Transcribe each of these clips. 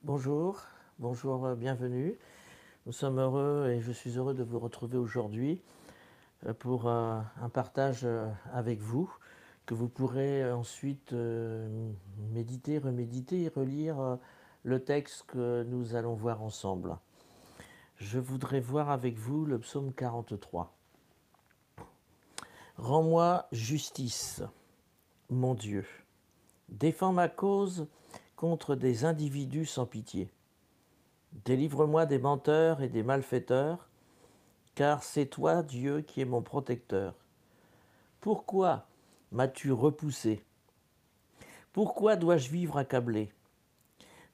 Bonjour, bonjour, bienvenue. Nous sommes heureux et je suis heureux de vous retrouver aujourd'hui pour un partage avec vous que vous pourrez ensuite méditer, reméditer et relire le texte que nous allons voir ensemble. Je voudrais voir avec vous le psaume 43. Rends-moi justice, mon Dieu. Défends ma cause contre des individus sans pitié. Délivre-moi des menteurs et des malfaiteurs, car c'est toi, Dieu, qui es mon protecteur. Pourquoi m'as-tu repoussé? Pourquoi dois-je vivre accablé?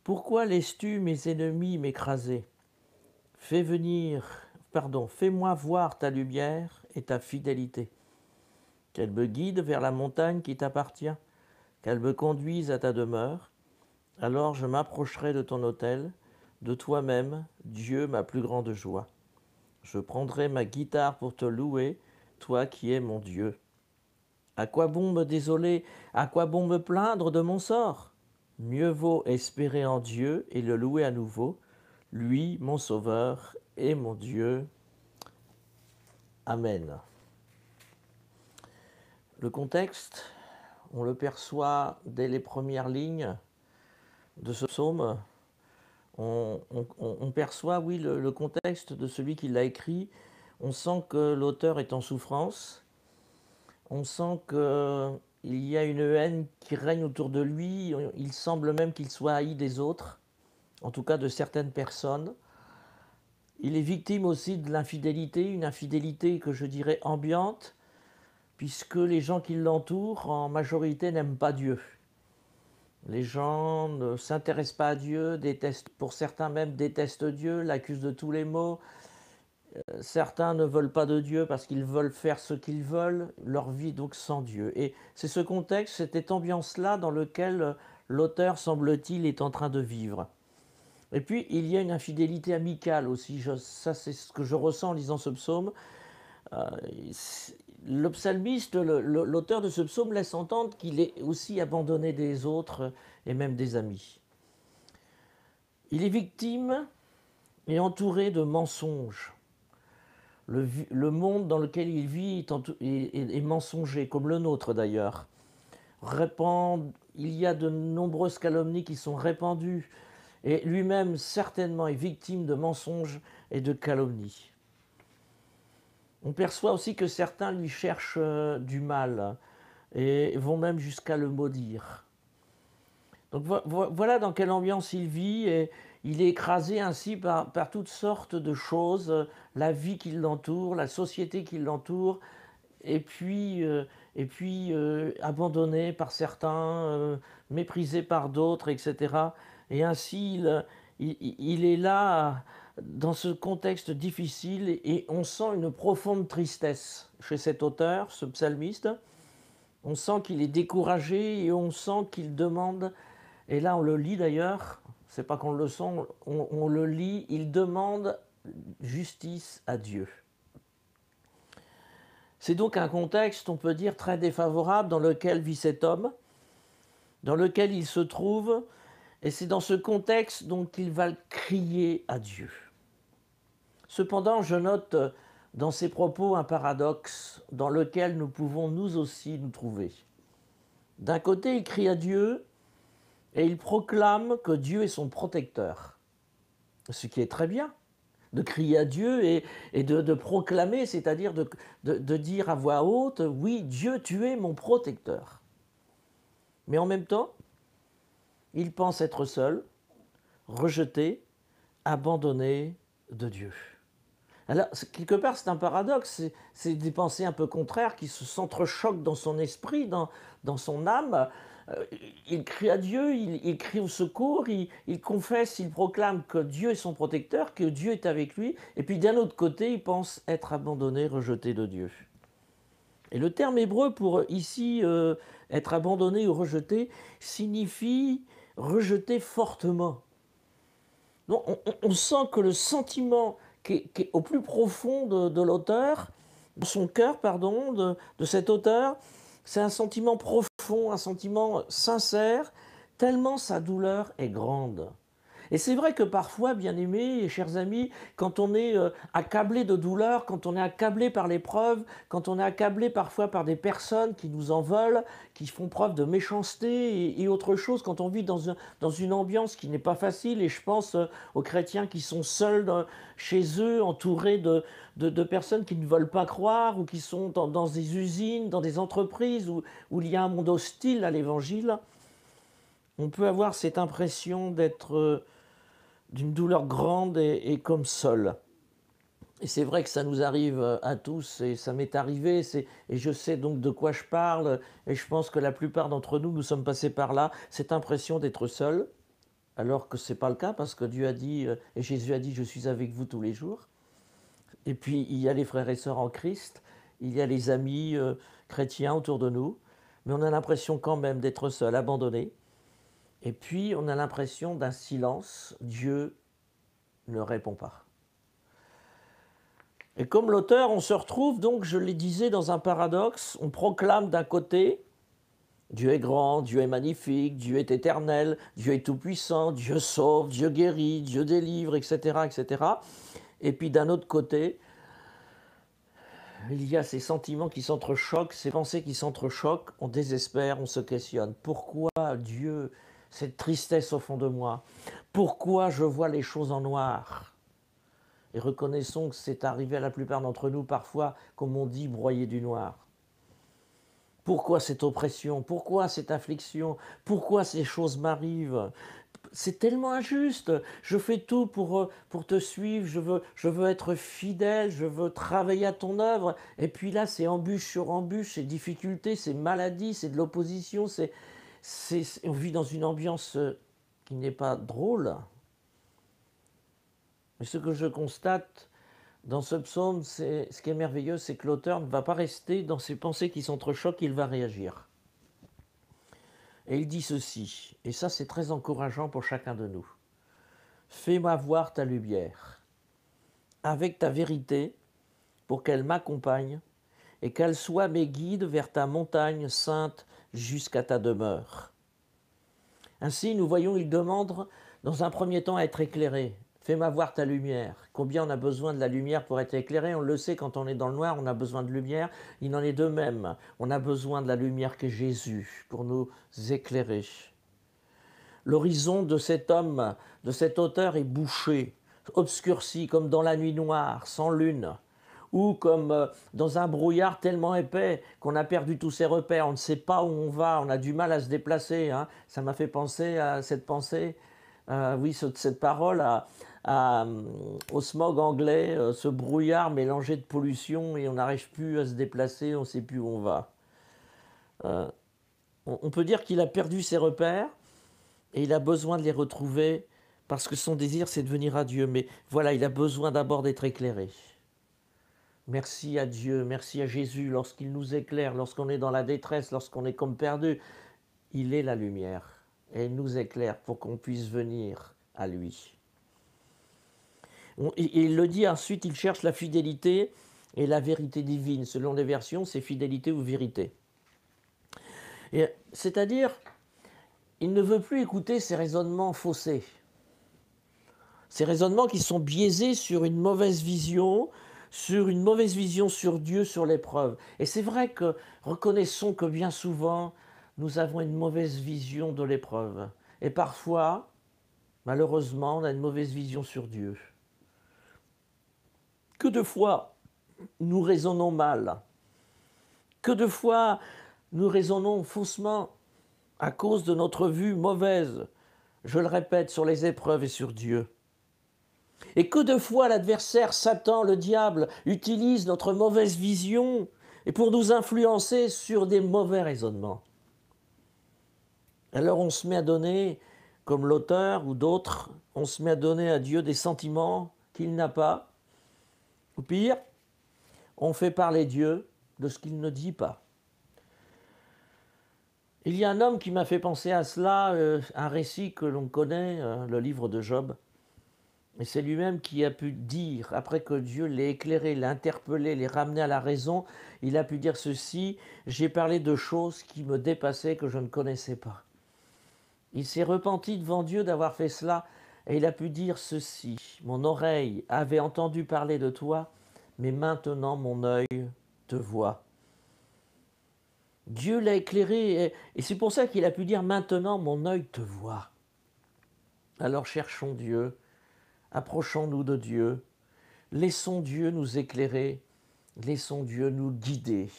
Pourquoi laisses-tu mes ennemis m'écraser? Fais-moi voir ta lumière et ta fidélité. Qu'elle me guide vers la montagne qui t'appartient, qu'elle me conduise à ta demeure. Alors je m'approcherai de ton autel, de toi-même, Dieu, ma plus grande joie. Je prendrai ma guitare pour te louer, toi qui es mon Dieu. À quoi bon me désoler? À quoi bon me plaindre de mon sort? Mieux vaut espérer en Dieu et le louer à nouveau, lui, mon Sauveur et mon Dieu. Amen. Le contexte, on le perçoit dès les premières lignes de ce psaume. On perçoit, oui, le contexte de celui qui l'a écrit. On sent que l'auteur est en souffrance. On sent qu'il y a une haine qui règne autour de lui. Il semble même qu'il soit haï des autres, en tout cas de certaines personnes. Il est victime aussi de l'infidélité, une infidélité que je dirais ambiante, puisque les gens qui l'entourent, en majorité, n'aiment pas Dieu. Les gens ne s'intéressent pas à Dieu, détestent, pour certains même détestent Dieu, l'accusent de tous les maux. Certains ne veulent pas de Dieu parce qu'ils veulent faire ce qu'ils veulent, leur vie donc sans Dieu. Et c'est ce contexte, cette ambiance-là dans lequel l'auteur, semble-t-il, est en train de vivre. Et puis, il y a une infidélité amicale aussi. Ça, c'est ce que je ressens en lisant ce psaume. Euh, le psalmiste, l'auteur de ce psaume laisse entendre qu'il est aussi abandonné des autres et même des amis. Il est victime et entouré de mensonges. Le monde dans lequel il vit est mensonger, comme le nôtre d'ailleurs. Il y a de nombreuses calomnies qui sont répandues, et lui-même certainement est victime de mensonges et de calomnies. On perçoit aussi que certains lui cherchent du mal et vont même jusqu'à le maudire. Donc voilà dans quelle ambiance il vit, et il est écrasé ainsi par toutes sortes de choses, la vie qui l'entoure, la société qui l'entoure, et puis abandonné par certains, méprisé par d'autres, etc. Et ainsi, il est là dans ce contexte difficile, et on sent une profonde tristesse chez cet auteur, ce psalmiste. On sent qu'il est découragé et on sent qu'il demande, et là on le lit d'ailleurs, c'est pas qu'on le sent, on le lit, il demande justice à Dieu. C'est donc un contexte, on peut dire, très défavorable dans lequel vit cet homme, dans lequel il se trouve, et c'est dans ce contexte donc qu'il va crier à Dieu. Cependant, je note dans ses propos un paradoxe dans lequel nous pouvons nous aussi nous trouver. D'un côté, il crie à Dieu et il proclame que Dieu est son protecteur, ce qui est très bien. De crier à Dieu et de proclamer, c'est-à-dire de dire à voix haute, oui, Dieu, tu es mon protecteur. Mais en même temps, il pense être seul, rejeté, abandonné de Dieu. Alors, quelque part, c'est un paradoxe, c'est des pensées un peu contraires qui s'entrechoquent dans son esprit, dans son âme. Il crie à Dieu, il crie au secours, il confesse, il proclame que Dieu est son protecteur, que Dieu est avec lui, et puis d'un autre côté, il pense être abandonné, rejeté de Dieu. Et le terme hébreu pour ici être abandonné ou rejeté signifie rejeter fortement. Donc, on sent que le sentiment qui est au plus profond de l'auteur, de son cœur, pardon, de cet auteur, c'est un sentiment profond, un sentiment sincère, tellement sa douleur est grande. Et c'est vrai que parfois, bien-aimés et chers amis, quand on est accablé de douleur, quand on est accablé par l'épreuve, quand on est accablé parfois par des personnes qui nous en veulent, qui font preuve de méchanceté et autre chose, quand on vit dans une ambiance qui n'est pas facile, et je pense aux chrétiens qui sont seuls chez eux, entourés de personnes qui ne veulent pas croire, ou qui sont dans des usines, dans des entreprises où il y a un monde hostile à l'évangile, on peut avoir cette impression d'être d'une douleur grande et comme seul. Et c'est vrai que ça nous arrive à tous, et ça m'est arrivé, et je sais donc de quoi je parle, et je pense que la plupart d'entre nous, nous sommes passés par là, cette impression d'être seul, alors que ce n'est pas le cas, parce que Dieu a dit, et Jésus a dit, je suis avec vous tous les jours. Et puis il y a les frères et sœurs en Christ, il y a les amis chrétiens autour de nous, mais on a l'impression quand même d'être seul, abandonné. Et puis, on a l'impression d'un silence. Dieu ne répond pas. Et comme l'auteur, on se retrouve donc, je le disais, dans un paradoxe. On proclame d'un côté, Dieu est grand, Dieu est magnifique, Dieu est éternel, Dieu est tout-puissant, Dieu sauve, Dieu guérit, Dieu délivre, etc., etc. Et puis d'un autre côté, il y a ces sentiments qui s'entrechoquent, ces pensées qui s'entrechoquent, on désespère, on se questionne. Pourquoi Dieu, cette tristesse au fond de moi? Pourquoi je vois les choses en noir? Et reconnaissons que c'est arrivé à la plupart d'entre nous parfois, comme on dit, broyer du noir. Pourquoi cette oppression? Pourquoi cette affliction? Pourquoi ces choses m'arrivent? C'est tellement injuste. Je fais tout pour te suivre, je veux être fidèle, je veux travailler à ton œuvre. Et puis là, c'est embûche sur embûche, c'est difficulté, c'est maladie, c'est de l'opposition. On vit dans une ambiance qui n'est pas drôle. Mais ce que je constate dans ce psaume, ce qui est merveilleux, c'est que l'auteur ne va pas rester dans ses pensées qui s'entrechoquent, il va réagir. Et il dit ceci, et ça c'est très encourageant pour chacun de nous. Fais-moi voir ta lumière, avec ta vérité, pour qu'elle m'accompagne, et qu'elle soit mes guides vers ta montagne sainte jusqu'à ta demeure. Ainsi, nous voyons, il demande dans un premier temps à être éclairé. Fais-moi voir ta lumière. Combien on a besoin de la lumière pour être éclairé? On le sait, quand on est dans le noir, on a besoin de lumière. Il en est de même. On a besoin de la lumière qu'est Jésus pour nous éclairer. L'horizon de cet homme, de cet auteur est bouché, obscurci, comme dans la nuit noire, sans lune, ou comme dans un brouillard tellement épais qu'on a perdu tous ses repères, on ne sait pas où on va, on a du mal à se déplacer. Ça m'a fait penser à cette pensée, cette parole, au smog anglais, ce brouillard mélangé de pollution, et on n'arrive plus à se déplacer, on ne sait plus où on va. On peut dire qu'il a perdu ses repères, et il a besoin de les retrouver, parce que son désir, c'est de venir à Dieu. Mais voilà, il a besoin d'abord d'être éclairé. Merci à Dieu, merci à Jésus, lorsqu'il nous éclaire, lorsqu'on est dans la détresse, lorsqu'on est comme perdu, il est la lumière, et il nous éclaire pour qu'on puisse venir à lui. Et il le dit ensuite, il cherche la fidélité et la vérité divine. Selon les versions, c'est fidélité ou vérité. C'est-à-dire, il ne veut plus écouter ces raisonnements faussés. Ces raisonnements qui sont biaisés sur une mauvaise vision sur Dieu, sur l'épreuve. Et c'est vrai que reconnaissons que bien souvent, nous avons une mauvaise vision de l'épreuve. Et parfois, malheureusement, on a une mauvaise vision sur Dieu. Que de fois nous raisonnons mal, que de fois nous raisonnons faussement à cause de notre vue mauvaise, je le répète, sur les épreuves et sur Dieu. Et que de fois l'adversaire, Satan, le diable, utilise notre mauvaise vision et pour nous influencer sur des mauvais raisonnements. Alors on se met à donner, comme l'auteur ou d'autres, on se met à donner à Dieu des sentiments qu'il n'a pas. Ou pire, on fait parler Dieu de ce qu'il ne dit pas. Il y a un homme qui m'a fait penser à cela, un récit que l'on connaît, le livre de Job. Et c'est lui-même qui a pu dire, après que Dieu l'ait éclairé, l'a interpellé, l'ait ramené à la raison, il a pu dire ceci: j'ai parlé de choses qui me dépassaient, que je ne connaissais pas. Il s'est repenti devant Dieu d'avoir fait cela, Et il a pu dire ceci: mon oreille avait entendu parler de toi, mais maintenant mon œil te voit. Dieu l'a éclairé, et c'est pour ça qu'il a pu dire maintenant mon œil te voit. Alors cherchons Dieu, approchons-nous de Dieu, laissons Dieu nous éclairer, laissons Dieu nous guider.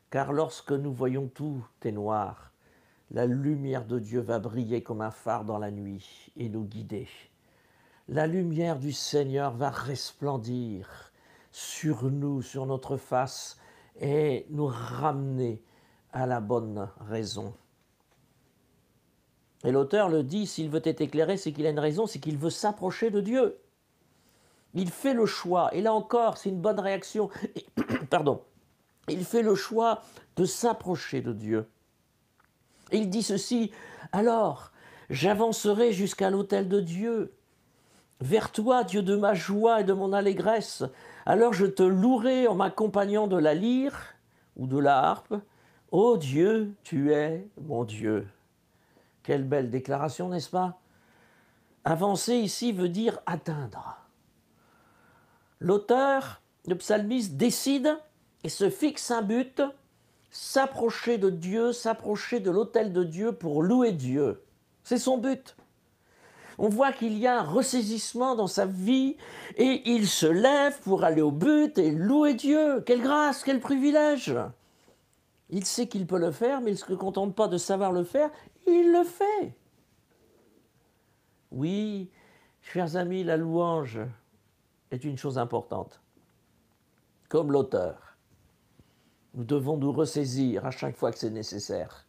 Car lorsque nous voyons tout est noir, la lumière de Dieu va briller comme un phare dans la nuit et nous guider. La lumière du Seigneur va resplendir sur nous, sur notre face, et nous ramener à la bonne raison. Et l'auteur le dit, s'il veut être éclairé, c'est qu'il a une raison, c'est qu'il veut s'approcher de Dieu. Il fait le choix, et là encore, c'est une bonne réaction, pardon, il fait le choix de s'approcher de Dieu. Et il dit ceci: alors, j'avancerai jusqu'à l'autel de Dieu, vers toi, Dieu de ma joie et de mon allégresse. Alors je te louerai en m'accompagnant de la lyre ou de la harpe. Ô Dieu, tu es mon Dieu. Quelle belle déclaration, n'est-ce pas? Avancer ici veut dire atteindre. L'auteur, le psalmiste, décide et se fixe un but: s'approcher de Dieu, s'approcher de l'autel de Dieu pour louer Dieu. C'est son but. On voit qu'il y a un ressaisissement dans sa vie et il se lève pour aller au but et louer Dieu. Quelle grâce, quel privilège! Il sait qu'il peut le faire, mais il ne se contente pas de savoir le faire, il le fait. Oui, chers amis, la louange est une chose importante. Comme l'auteur, nous devons nous ressaisir à chaque fois que c'est nécessaire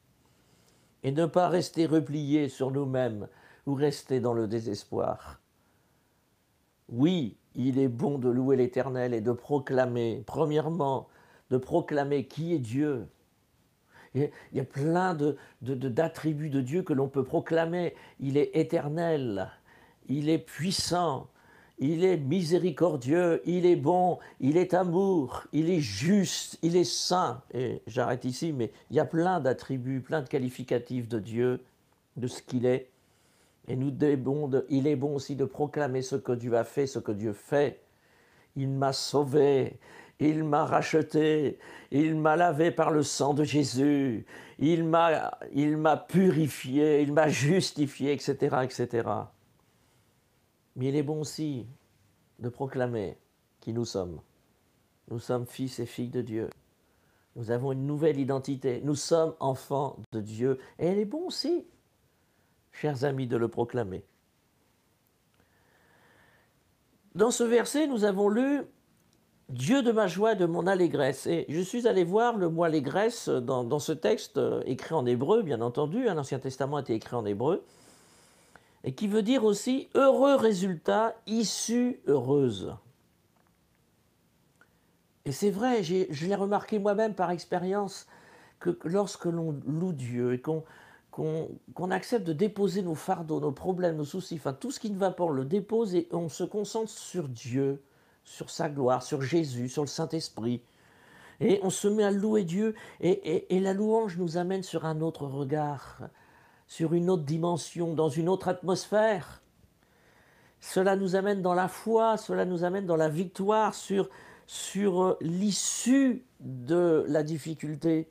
et ne pas rester repliés sur nous-mêmes ou rester dans le désespoir. Oui, il est bon de louer l'Éternel et de proclamer, premièrement, de proclamer qui est Dieu. Il y a plein d'attributs de Dieu que l'on peut proclamer. Il est éternel, il est puissant, il est miséricordieux, il est bon, il est amour, il est juste, il est saint. Et j'arrête ici, mais il y a plein d'attributs, plein de qualificatifs de Dieu, de ce qu'il est. Et il est bon aussi de proclamer ce que Dieu a fait, ce que Dieu fait. Il m'a sauvé, il m'a racheté, il m'a lavé par le sang de Jésus, il m'a purifié, il m'a justifié, etc., etc. Mais il est bon aussi de proclamer qui nous sommes. Nous sommes fils et filles de Dieu. Nous avons une nouvelle identité. Nous sommes enfants de Dieu. Et il est bon aussi, chers amis, de le proclamer. Dans ce verset, nous avons lu « Dieu de ma joie et de mon allégresse ». Et je suis allé voir le mot « allégresse » dans ce texte écrit en hébreu, bien entendu. L'Ancien Testament a été écrit en hébreu. Et qui veut dire aussi « heureux résultat, issue heureuse ». Et c'est vrai, je l'ai remarqué moi-même par expérience, que lorsque l'on loue Dieu et qu'on accepte de déposer nos fardeaux, nos problèmes, nos soucis, enfin tout ce qui ne va pas, on le dépose et on se concentre sur Dieu, sur sa gloire, sur Jésus, sur le Saint-Esprit. Et on se met à louer Dieu et la louange nous amène sur un autre regard, sur une autre dimension, dans une autre atmosphère. Cela nous amène dans la foi, cela nous amène dans la victoire sur l'issue de la difficulté.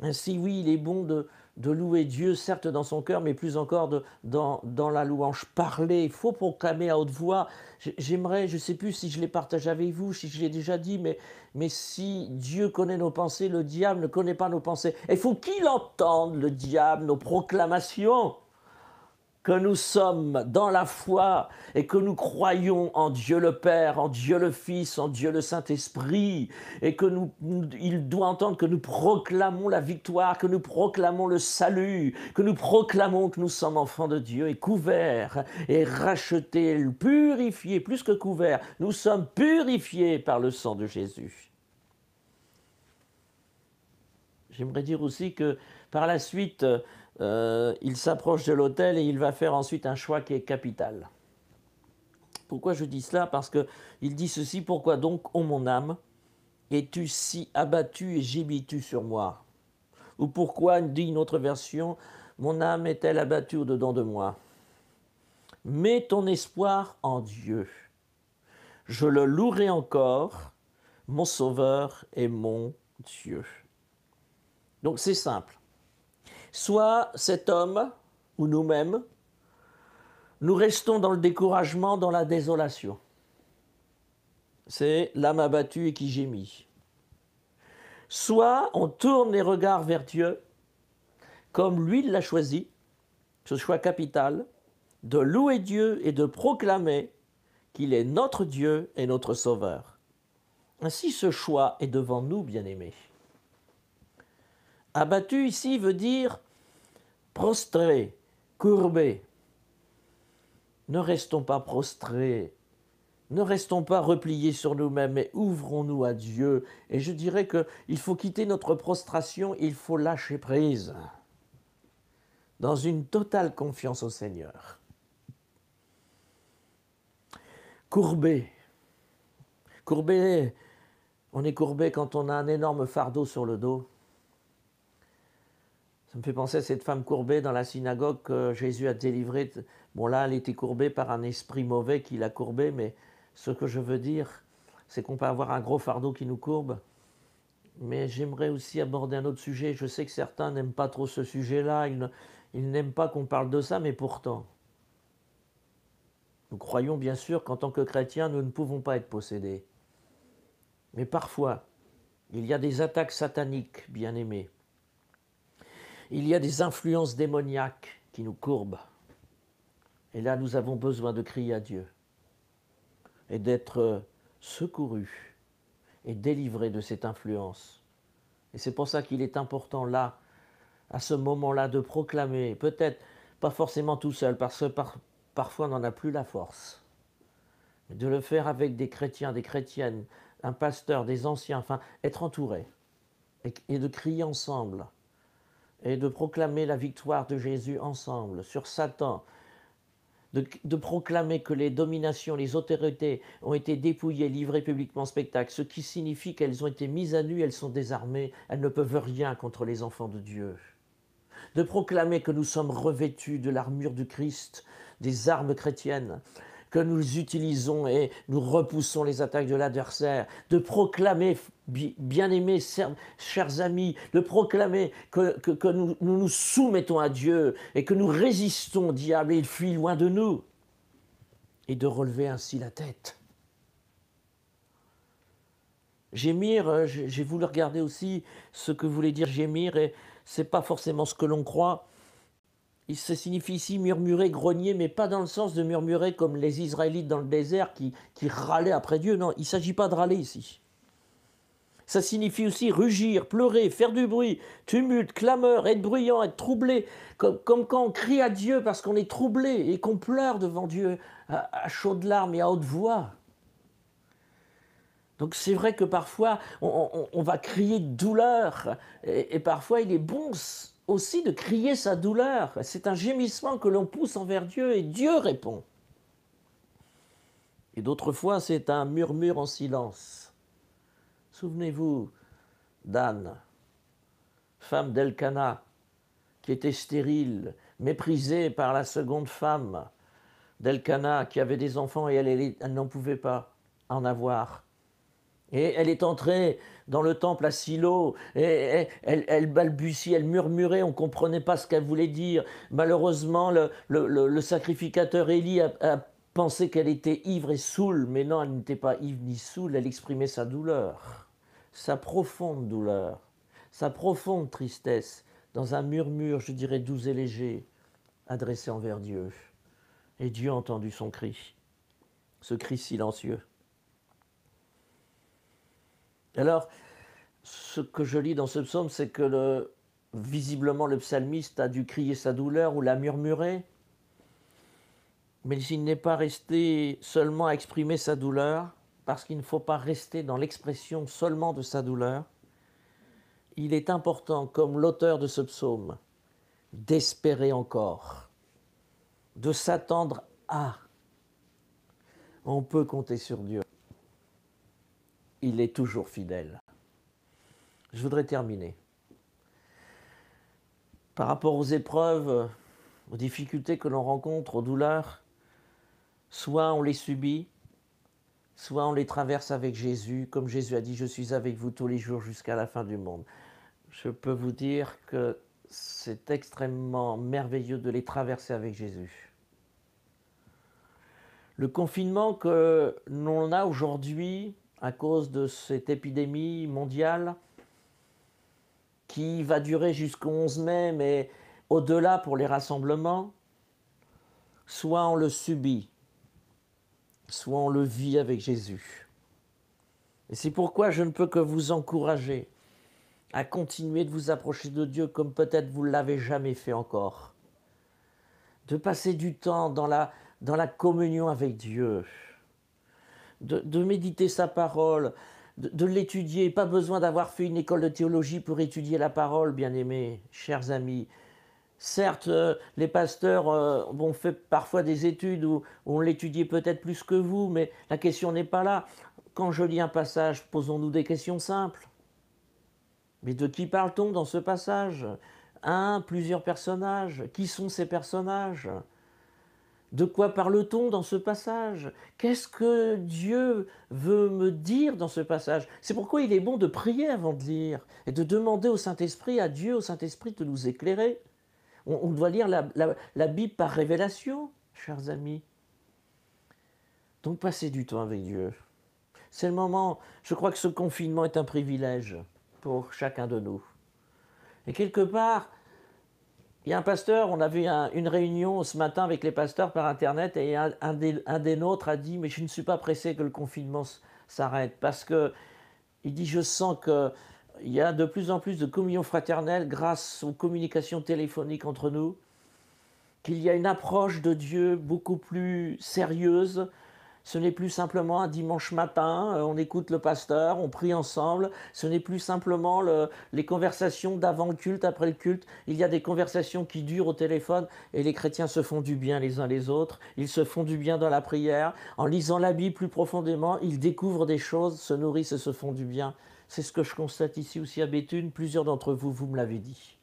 Ainsi, oui, il est bon de louer Dieu, certes dans son cœur, mais plus encore dans la louange parlée. Il faut proclamer à haute voix. J'aimerais, je ne sais plus si je l'ai partagé avec vous, si je l'ai déjà dit, mais si Dieu connaît nos pensées, le diable ne connaît pas nos pensées. Il faut qu'il entende, le diable, nos proclamations, que nous sommes dans la foi et que nous croyons en Dieu le Père, en Dieu le Fils, en Dieu le Saint-Esprit, et il doit entendre que nous proclamons la victoire, que nous proclamons le salut, que nous proclamons que nous sommes enfants de Dieu et couverts et rachetés, purifiés, plus que couverts, nous sommes purifiés par le sang de Jésus. J'aimerais dire aussi que par la suite, il s'approche de l'autel et il va faire ensuite un choix qui est capital. Pourquoi je dis cela? Parce qu'il dit ceci: pourquoi donc, ô mon âme, es-tu si abattue et gémis-tu sur moi? Ou pourquoi, dit une autre version, mon âme est-elle abattue au-dedans de moi? Mets ton espoir en Dieu. Je le louerai encore, mon Sauveur et mon Dieu. Donc c'est simple. Soit cet homme, ou nous-mêmes, nous restons dans le découragement, dans la désolation. C'est l'âme abattue et qui gémit. Soit on tourne les regards vers Dieu, comme lui l'a choisi, ce choix capital, de louer Dieu et de proclamer qu'il est notre Dieu et notre Sauveur. Ainsi, ce choix est devant nous, bien-aimés. Abattu ici veut dire prostré, courbé. Ne restons pas prostrés, ne restons pas repliés sur nous-mêmes, mais ouvrons-nous à Dieu. Et je dirais qu'il faut quitter notre prostration, il faut lâcher prise, dans une totale confiance au Seigneur. Courbé. Courbé, on est courbé quand on a un énorme fardeau sur le dos. Ça me fait penser à cette femme courbée dans la synagogue que Jésus a délivrée. Bon là, elle était courbée par un esprit mauvais qui l'a courbée, mais ce que je veux dire, c'est qu'on peut avoir un gros fardeau qui nous courbe. Mais j'aimerais aussi aborder un autre sujet. Je sais que certains n'aiment pas trop ce sujet-là, ils n'aiment pas qu'on parle de ça, mais pourtant, nous croyons bien sûr qu'en tant que chrétiens, nous ne pouvons pas être possédés. Mais parfois, il y a des attaques sataniques, bien-aimés. Il y a des influences démoniaques qui nous courbent. Et là, nous avons besoin de crier à Dieu et d'être secourus et délivrés de cette influence. Et c'est pour ça qu'il est important là, à ce moment-là, de proclamer, peut-être pas forcément tout seul, parce que parfois on n'en a plus la force, mais de le faire avec des chrétiens, des chrétiennes, un pasteur, des anciens, enfin, être entouré et de crier ensemble et de proclamer la victoire de Jésus ensemble sur Satan, de proclamer que les dominations, les autorités ont été dépouillées, livrées publiquement en spectacle, ce qui signifie qu'elles ont été mises à nu, elles sont désarmées, elles ne peuvent rien contre les enfants de Dieu. De proclamer que nous sommes revêtus de l'armure du Christ, des armes chrétiennes, que nous utilisons et nous repoussons les attaques de l'adversaire, de proclamer, bien-aimés, chers amis, de proclamer que nous soumettons à Dieu et que nous résistons au diable et il fuit loin de nous, et de relever ainsi la tête. Gémir, j'ai voulu regarder aussi ce que voulait dire gémir, et ce n'est pas forcément ce que l'on croit. Ça signifie ici murmurer, grogner, mais pas dans le sens de murmurer comme les Israélites dans le désert qui râlaient après Dieu. Non, il ne s'agit pas de râler ici. Ça signifie aussi rugir, pleurer, faire du bruit, tumulte, clameur, être bruyant, être troublé, comme quand on crie à Dieu parce qu'on est troublé et qu'on pleure devant Dieu à chaudes larmes et à haute voix. Donc c'est vrai que parfois on va crier de douleur et parfois il est bon aussi de crier sa douleur. C'est un gémissement que l'on pousse envers Dieu et Dieu répond. Et d'autres fois, c'est un murmure en silence. Souvenez-vous d'Anne, femme d'Elkana, qui était stérile, méprisée par la seconde femme d'Elkana, qui avait des enfants et elle n'en pouvait pas en avoir. Et elle est entrée dans le temple à Silo, et elle balbutiait, elle murmurait, on ne comprenait pas ce qu'elle voulait dire. Malheureusement, le sacrificateur Élie a pensé qu'elle était ivre et saoule, mais non, elle n'était pas ivre ni saoule, elle exprimait sa douleur, sa profonde douleur, sa profonde tristesse, dans un murmure, je dirais doux et léger, adressé envers Dieu. Et Dieu a entendu son cri, ce cri silencieux. Alors, ce que je lis dans ce psaume, c'est que visiblement le psalmiste a dû crier sa douleur ou la murmurer, mais il n'est pas resté seulement à exprimer sa douleur, parce qu'il ne faut pas rester dans l'expression seulement de sa douleur. Il est important, comme l'auteur de ce psaume, d'espérer encore, de s'attendre à. On peut compter sur Dieu. Il est toujours fidèle. Je voudrais terminer. Par rapport aux épreuves, aux difficultés que l'on rencontre, aux douleurs, Soit on les subit, soit on les traverse avec Jésus, comme Jésus a dit, je suis avec vous tous les jours jusqu'à la fin du monde. Je peux vous dire que c'est extrêmement merveilleux de les traverser avec Jésus. Le confinement que l'on a aujourd'hui à cause de cette épidémie mondiale qui va durer jusqu'au 11 mai, mais au-delà pour les rassemblements, soit on le subit, soit on le vit avec Jésus. Et c'est pourquoi je ne peux que vous encourager à continuer de vous approcher de Dieu comme peut-être vous ne l'avez jamais fait encore. De passer du temps dans la communion avec Dieu, de méditer sa parole, de l'étudier. Pas besoin d'avoir fait une école de théologie pour étudier la parole, bien-aimés, chers amis. Certes, les pasteurs ont fait parfois des études où on l'étudiait peut-être plus que vous, mais la question n'est pas là. Quand je lis un passage, posons-nous des questions simples. Mais de qui parle-t-on dans ce passage? Un, plusieurs personnages. Qui sont ces personnages? De quoi parle-t-on dans ce passage? Qu'est-ce que Dieu veut me dire dans ce passage? C'est pourquoi il est bon de prier avant de lire et de demander au Saint-Esprit, à Dieu, au Saint-Esprit de nous éclairer. On doit lire la Bible par révélation, chers amis. Donc passez du temps avec Dieu. C'est le moment, je crois que ce confinement est un privilège pour chacun de nous. Et quelque part, il y a un pasteur, on avait une réunion ce matin avec les pasteurs par Internet et un des nôtres a dit « mais je ne suis pas pressé que le confinement s'arrête » parce que il dit « je sens qu'il y a de plus en plus de communion fraternelle grâce aux communications téléphoniques entre nous, qu'il y a une approche de Dieu beaucoup plus sérieuse. Ce n'est plus simplement un dimanche matin, on écoute le pasteur, on prie ensemble. Ce n'est plus simplement les conversations d'avant le culte, après le culte. Il y a des conversations qui durent au téléphone et les chrétiens se font du bien les uns les autres. Ils se font du bien dans la prière. En lisant la Bible plus profondément, ils découvrent des choses, se nourrissent et se font du bien. C'est ce que je constate ici aussi à Béthune. Plusieurs d'entre vous, vous me l'avez dit.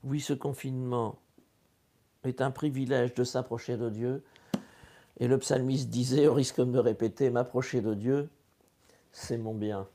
Oui, ce confinement est un privilège de s'approcher de Dieu. Et le psalmiste disait, au risque de me répéter, m'approcher de Dieu, c'est mon bien.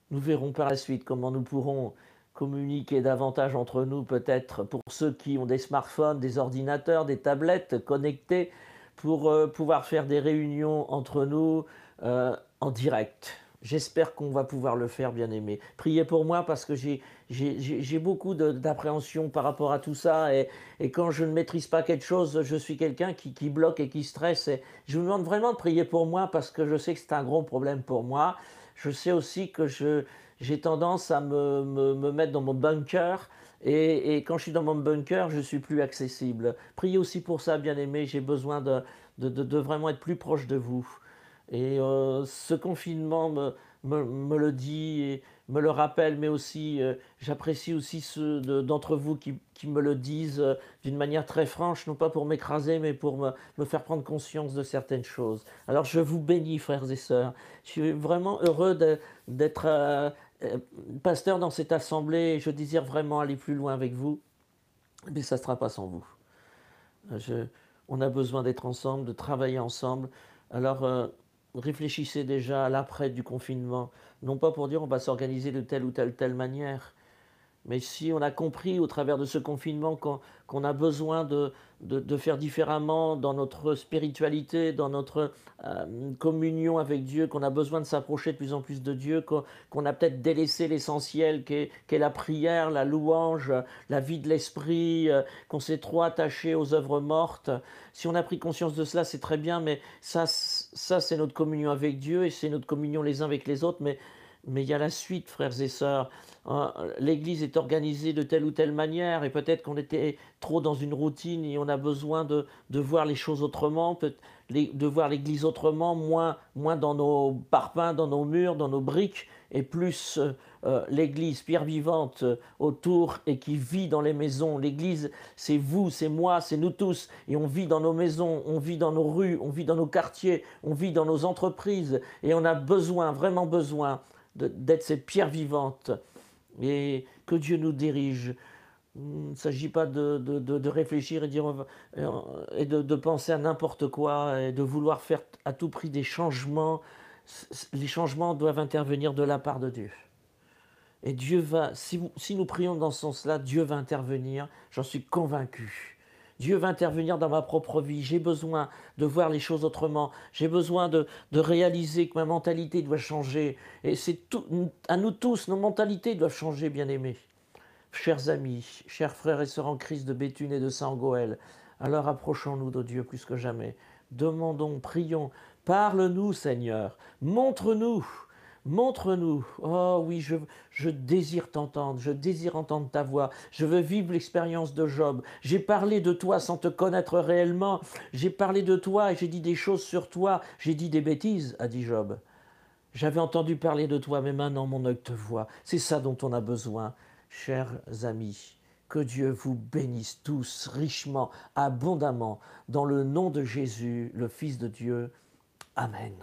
Nous verrons par la suite comment nous pourrons communiquer davantage entre nous, peut-être pour ceux qui ont des smartphones, des ordinateurs, des tablettes connectées, pour pouvoir faire des réunions entre nous en direct. J'espère qu'on va pouvoir le faire, bien-aimés. Priez pour moi parce que j'ai beaucoup d'appréhension par rapport à tout ça. Et quand je ne maîtrise pas quelque chose, je suis quelqu'un qui bloque et qui stresse. Et je vous demande vraiment de prier pour moi parce que je sais que c'est un gros problème pour moi. Je sais aussi que j'ai tendance à me mettre dans mon bunker. Et quand je suis dans mon bunker, je ne suis plus accessible. Priez aussi pour ça, bien-aimés. J'ai besoin de vraiment être plus proche de vous. Et ce confinement me le dit et me le rappelle, mais aussi j'apprécie aussi ceux d'entre vous qui me le disent d'une manière très franche, non pas pour m'écraser, mais pour me faire prendre conscience de certaines choses. Alors je vous bénis, frères et sœurs. Je suis vraiment heureux d'être pasteur dans cette assemblée et je désire vraiment aller plus loin avec vous, mais ça ne sera pas sans vous. On a besoin d'être ensemble, de travailler ensemble. Alors, réfléchissez déjà à l'après du confinement, non pas pour dire on va s'organiser de telle ou telle manière, mais si on a compris au travers de ce confinement qu'on a besoin de faire différemment dans notre spiritualité, dans notre communion avec Dieu, qu'on a besoin de s'approcher de plus en plus de Dieu, qu'on a peut-être délaissé l'essentiel qu'est la prière, la louange, la vie de l'esprit, qu'on s'est trop attaché aux œuvres mortes. Si on a pris conscience de cela, c'est très bien, mais ça c'est notre communion avec Dieu et c'est notre communion les uns avec les autres, mais il y a la suite, frères et sœurs. L'Église est organisée de telle ou telle manière et peut-être qu'on était trop dans une routine et on a besoin de voir les choses autrement, de voir l'Église autrement, moins dans nos parpaings, dans nos murs, dans nos briques, et plus l'Église, pierre vivante, autour et qui vit dans les maisons. L'Église, c'est vous, c'est moi, c'est nous tous. Et on vit dans nos maisons, on vit dans nos rues, on vit dans nos quartiers, on vit dans nos entreprises. Et on a besoin, vraiment besoin, d'être cette pierre vivante. Et que Dieu nous dirige. Il ne s'agit pas de réfléchir et dire, et de penser à n'importe quoi et de vouloir faire à tout prix des changements. Les changements doivent intervenir de la part de Dieu. Et Dieu va, si nous prions dans ce sens-là, Dieu va intervenir, j'en suis convaincu. Dieu va intervenir dans ma propre vie. J'ai besoin de voir les choses autrement. J'ai besoin de réaliser que ma mentalité doit changer. Et c'est tout, à nous tous, nos mentalités doivent changer, bien-aimés. Chers amis, chers frères et sœurs en Christ de Béthune et de Saint-Goël, alors approchons-nous de Dieu plus que jamais. Demandons, prions, parle-nous Seigneur, montre-nous, montre-nous. Oh oui, je désire t'entendre, je désire entendre ta voix, je veux vivre l'expérience de Job. J'ai parlé de toi sans te connaître réellement, j'ai parlé de toi et j'ai dit des choses sur toi, j'ai dit des bêtises, a dit Job. J'avais entendu parler de toi, mais maintenant mon œil te voit. C'est ça dont on a besoin, chers amis. Que Dieu vous bénisse tous richement, abondamment, dans le nom de Jésus, le Fils de Dieu. Amen.